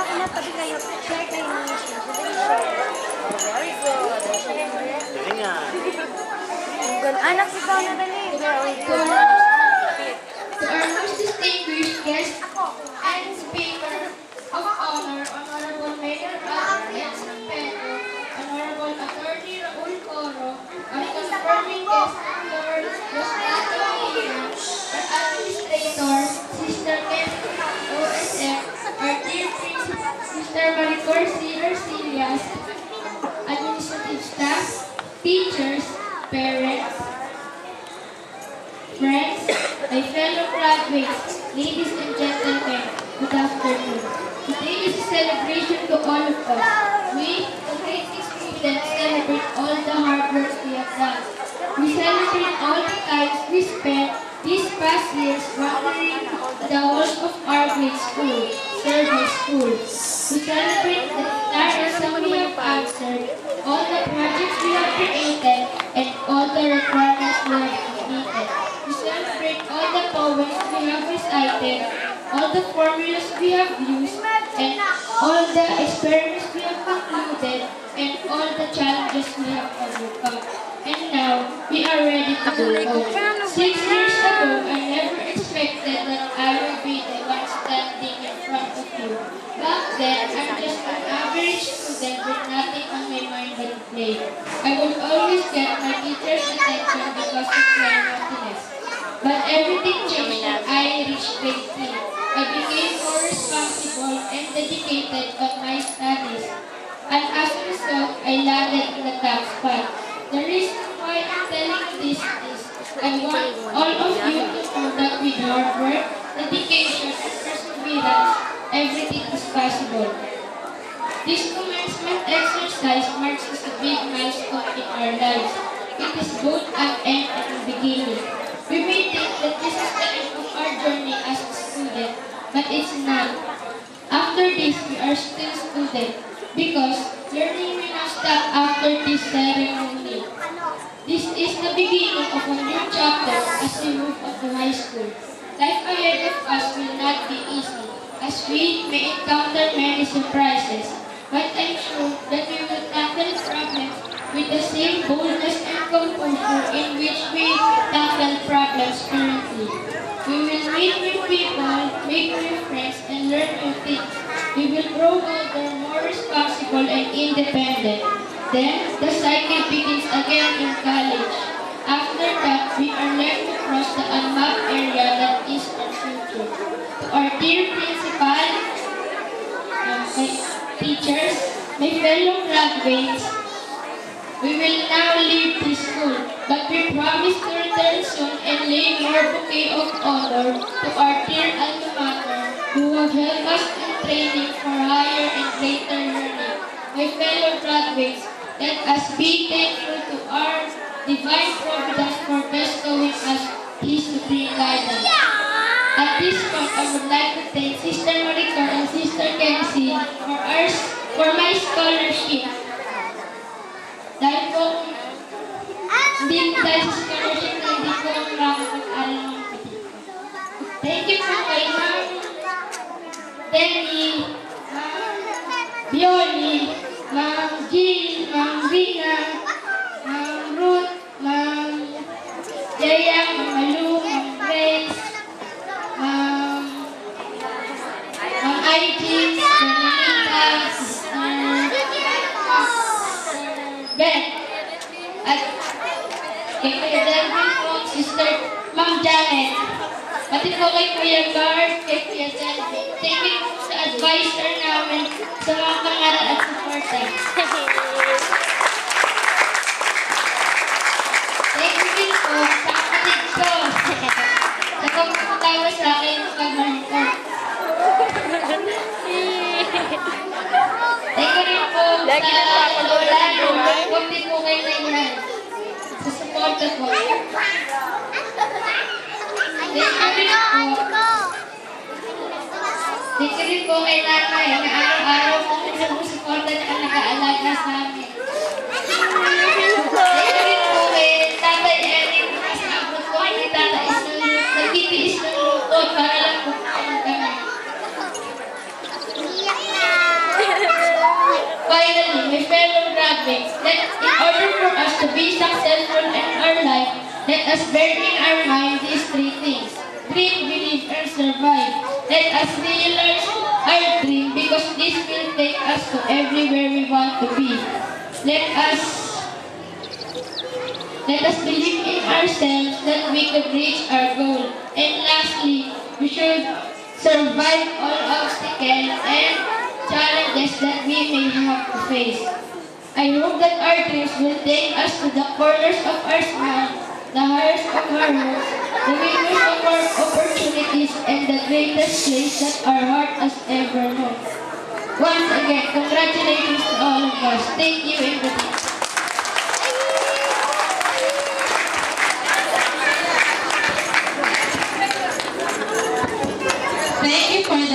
Tabi kayo. Share kayo ng very good. Dali nga. Anak si Paula dali. To our most distinguished guest and speaker of honor, Honorable Mayor Adrian Pedro, Honorable Attorney Raul Coro, our confirming guest and Lord Gustavo Mejia, our administrator, Sister Kim OSF, our dear principal, Sister Maricor C. Arcelias, administrative staff, teachers, parents, friends, my fellow graduates, ladies and gentlemen, good afternoon. Today is a celebration to all of us. We, the grade 6 students, celebrate all the hard work we have done. We celebrate all the times we spent these past years wandering the halls of our grade school, service school. We celebrate the entire exam we have answered, all the projects we have created, and all the requirements we have completed. We celebrate all the poems we have recited, all the formulas we have used, and all the experiments we have concluded, and all the challenges we have overcome. And now, we are ready to go home. 6 years ago, I never expected that I would be the one standing in front of you. Back then, I'm just an average student with nothing on my mind but play. I would always get my teacher's attention because of my naughtiness. But everything changed when I reached grade 3. I became more responsible and dedicated on my studies. And as a result, I landed in the top spot. The reason why I'm telling you this is I want all of you to know that with hard work, dedication, and perseverance, everything is possible. This commencement exercise marks a big milestone in our lives. It is both an end and a beginning. We may think that this is the end of our journey as a student, but it's not. After this, we are still students because learning will not stop after this ceremony. This is the beginning of a new chapter as we move on to high school. Life ahead of us will not be easy, as we may encounter many surprises. But I'm sure that we will tackle problems with the same boldness and composure in which we tackle problems currently. We will meet new people, make new friends, and learn new things. We will grow older, more responsible, and independent. Then, the cycle begins again in college. After that, we are left to cross the unmapped area that is our future. To our dear principal, my teachers, my fellow graduates, we will now leave this school, but we promise to return soon and lay more bouquet of honor to our dear alma mater who have helped us in training for higher and greater learning. My fellow graduates, let us be thankful to our divine providence for bestowing us His supreme guidance. At this point, I would like to thank Sister Maricor and Sister Kenzie for my scholarship. Dahil po, hindi dahil sa scholarship na hindi ko makakapag-aral ng kapatid ko. Thank you po kay Ma'am Denny, Ma'am Bioli, Ma'am Jill, Ma'am Rina, Ma'am Ruth, Ma'am Jaya, Ma'am Malu, Ma'am Grace, Ma'am IG, Sister Nenita, Sister Ben, at kay Kuya Delvin po, Sister Ma'am Janet, pati po kay Kuya Guard, kay Kuya Delvin. Thank you po sa advisor namin sa mga pangaral at suporta. Thank you din po sa kapatid ko na pagpapatawa sa akin pag-mahal ko. Thank you rin po sa lola, huwag din po kayo na ilan sa suporta po. Thank you rin po kay nanay na araw-araw po nagsusuporta na nag-aalaga sa amin. Thank you rin po kay Tatay Eric na sa abot ko kay Tatay nagtitiis ng luto para lang po kami. finally, my fellow graduates, in order for us to be successful in our life, let us bear in our mind these three things. Dream, believe, and survive. Let us realize our dream because this will take us to everywhere we want to be. Let us believe in ourselves that we could reach our goal. And lastly, we should survive all obstacles and challenges that we may have to face. I hope that our dreams will take us to the corners of our smile, the hearts of our hopes, the windows of our opportunities, and the greatest place that our heart has ever known. Once again, congratulations to all of us. Thank you and good night.